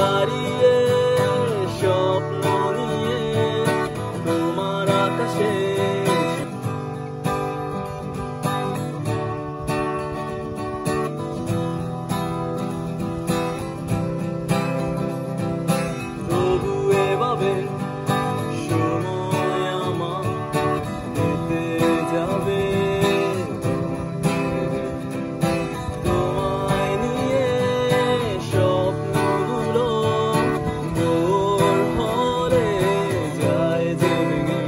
দাঁড়িয়ে স্বপ্ন নিয়ে তোমার আকাশে তবু এভাবে সময় আমার যেতে যাবে তোমায় নিয়ে স্বপ্নগুলো ভোর হলে যায় জেগে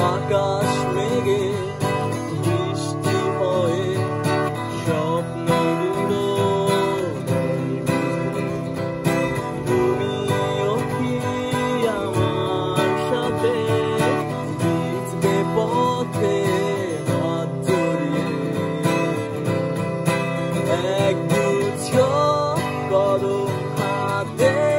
আকাশ মেঘে বৃষ্টি হয়ে স্বপ্নগুলো তুমিও কি আমার সাথে ভিজবে পথে হাত জড়িয়ে একগুচ্ছ কদম হাতে